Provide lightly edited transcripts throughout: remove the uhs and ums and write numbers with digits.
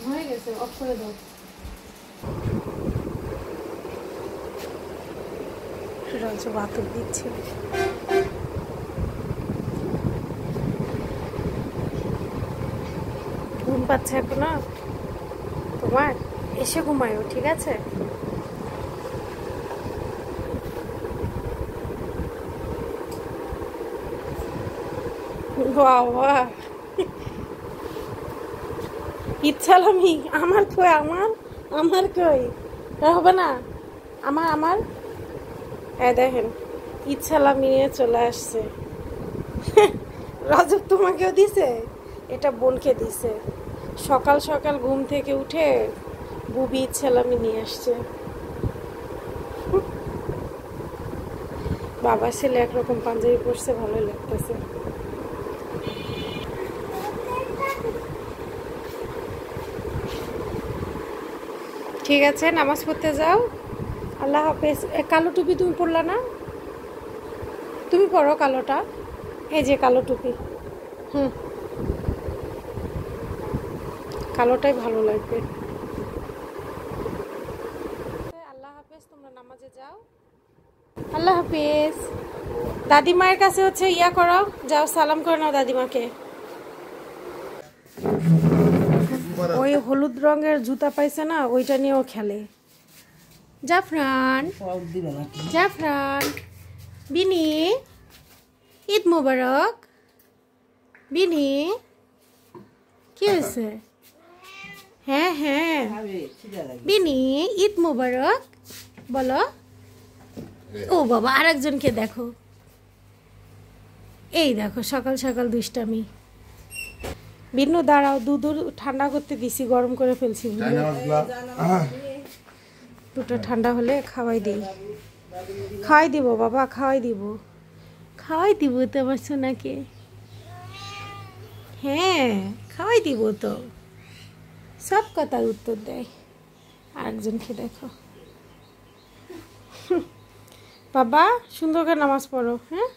হয়ে গেছে, অফ করে দাও। সেটা হচ্ছে বাতক দিচ্ছে। ঘুম পাচ্ছে এখনো তোমার? এসে ঘুমায়ো, ঠিক আছে? বাবা ইচ্ছালামি আমার কই, আমার কই, হবে না আমার দেখেন ইচ্ছালামি নিয়ে চলে আসছে। রজব তোমাকেও দিছে, এটা বোনকে দিছে। সকাল সকাল ঘুম থেকে উঠে বুবি ইচ্ছালামি নিয়ে আসছে। বাবা ছেলে একরকম পাঞ্জাবি পরছে, ভালোই লাগতেছে। ঠিক আছে, নামাজ পড়তে যাও। আল্লাহ হাফেজ। কালো টুপি তুমি পরলা না? তুমি পরো কালোটা, এই যে কালো টুপি। কালোটাই ভালো লাগবে। আল্লাহ হাফেজ, তোমরা নামাজে যাও। আল্লাহ হাফেজ। দাদিমায়ের কাছে হচ্ছে ইয়া করো, যাও সালাম করে নাও দাদিমাকে। ওই হলুদ রঙের জুতা পাইছে না, ওইটা নিয়েও খেলে। জাফরান, জাফরান, বিনি, ঈদ মোবারক। বিনি, কি হয়েছে? হ্যাঁ হ্যাঁ, বিনি ঈদ মোবারক বলো। ও বাবা, আরেকজনকে দেখো, এই দেখো সকাল সকাল দুষ্টামি। বিনু দাঁড়াও, দুধ ঠান্ডা করতে দিছি, গরম করে ফেলছি। দুটো ঠান্ডা হলে খাওয়াই দিই। খাওয়াই দিব বাবা, খাওয়াই দিব, খাওয়াই দিব তো আমার সোনাকে। হ্যাঁ খাওয়াই দিব তো, সব কথার উত্তর দেয়। আরেকজনকে দেখো। বাবা সুন্দর করে নামাজ পড়ো, হ্যাঁ।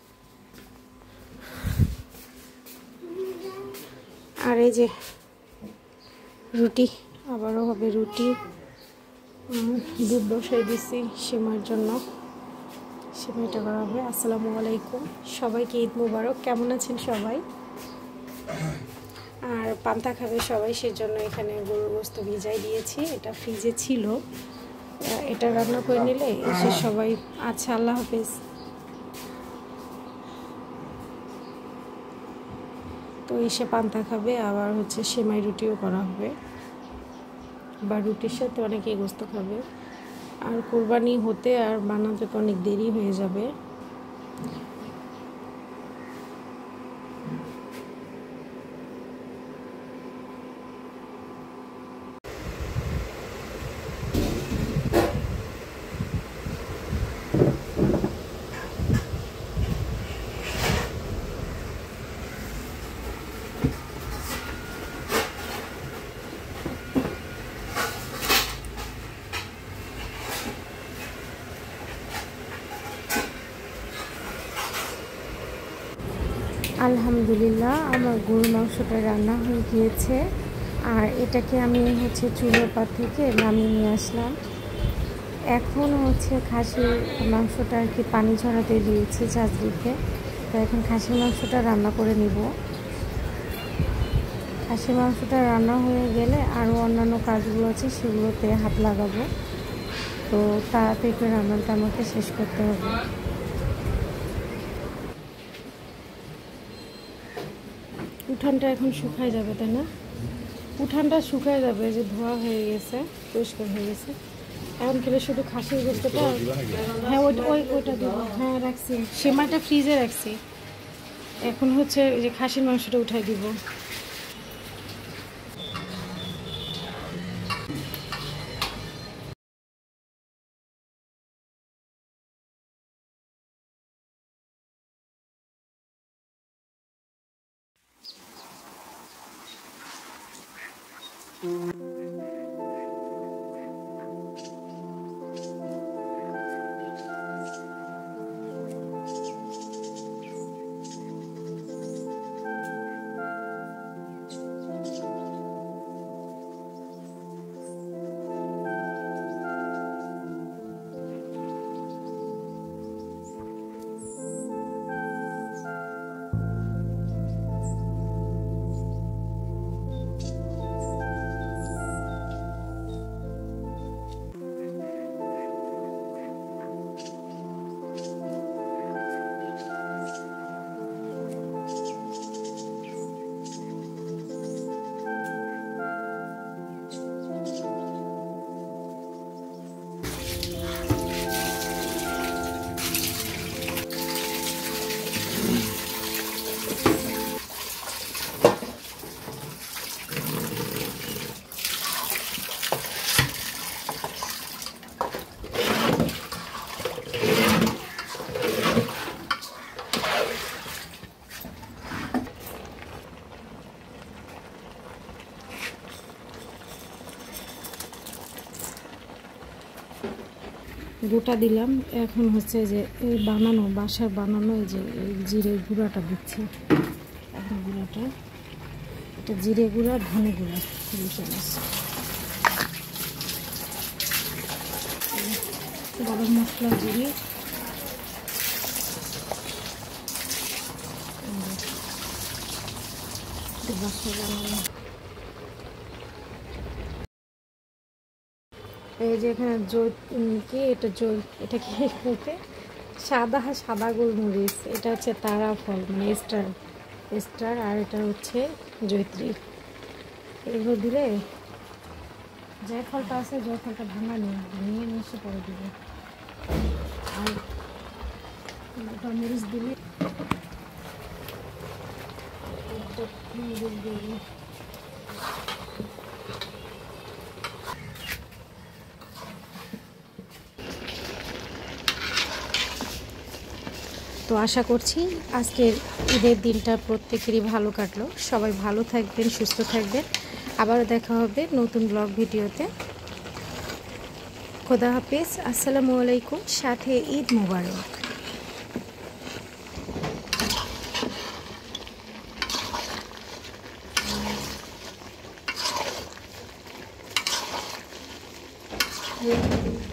আর এই যে রুটি, আবারও হবে রুটি। দুধ বসাই দিছি সিমার জন্য, সিমাইটা করা হবে। আসসালামু আলাইকুম, সবাইকে ঈদ মুবারক। কেমন আছেন সবাই? আর পান্তা খাবে সবাই, সেজন্য এখানে গরুর গোস্ত ভিজাই দিয়েছি, এটা ফ্রিজে ছিল। এটা রান্না করে নিলে এসে সবাই। আচ্ছা, আল্লাহ হাফেজ। তো এসে পান্তা খাবে, আবার হচ্ছে সেমাই রুটিও করা হবে, বা রুটির সাথে অনেকেই গোস্ত খাবে। আর কোরবানি হতে আর বানাতে তো অনেক দেরি হয়ে যাবে। আলহামদুলিল্লাহ, আমার গরুর মাংসটা রান্না হয়ে গিয়েছে। আর এটাকে আমি হচ্ছে চুলোর পার থেকে নামিয়ে নিয়ে আসলাম। এখন হচ্ছে খাসির মাংসটা আর কি পানি ঝরাতে দিয়েছি ঝাঁঝরিতে। তো এখন খাসির মাংসটা রান্না করে নিব। খাসির মাংসটা রান্না হয়ে গেলে আরও অন্যান্য কাজগুলো আছে, সেগুলোতে হাত লাগাবো। তো তাড়াতাড়ি করে রান্নাটা আমাকে শেষ করতে হবে। উঠানটা এখন শুকায় যাবে, তাই না? উঠানটা শুকায় যাবে, যে ধোয়া হয়ে গেছে, পরিষ্কার হয়ে গেছে। এখন খেলে শুধু খাসির গোস্তটা। হ্যাঁ ওইটা দেবো, হ্যাঁ রাখছি, সেমাইটা ফ্রিজে রাখছি। এখন হচ্ছে যে খাসির মাংসটা উঠাই দিব। গোটা দিলাম। এখন হচ্ছে যে এই বানানো বাসার বানানো এই যে এই জিরে গুঁড়াটা দিচ্ছি। এখন গুঁড়াটা এটা জিরে গুঁড়া ধনে গুঁড়া 2 চামচ, গরম মশলা জিরে, বাসা বানানো। এই যে এখানে কি এটা কি বলতে সাদা সাদা গোলমরিচ, এটা হচ্ছে তারা ফল মানে স্টার, আর এটা হচ্ছে জয়ত্রী। এগুলো দিলে জয়ফলটা আছে, জয়ফলটা ভেঙে নিয়ে এসে পরে দিবে। আর গোটা মরিচ দিলে তো আশা করছি আজকের ঈদের দিনটা প্রত্যেকেরই ভালো কাটলো। সবাই ভালো থাকবেন, সুস্থ থাকবেন। আবারও দেখা হবে নতুন ব্লগ ভিডিওতে। খোদা হাফেজ, আসসালামু আলাইকুম, সাথে ঈদ মোবারক। Yeah.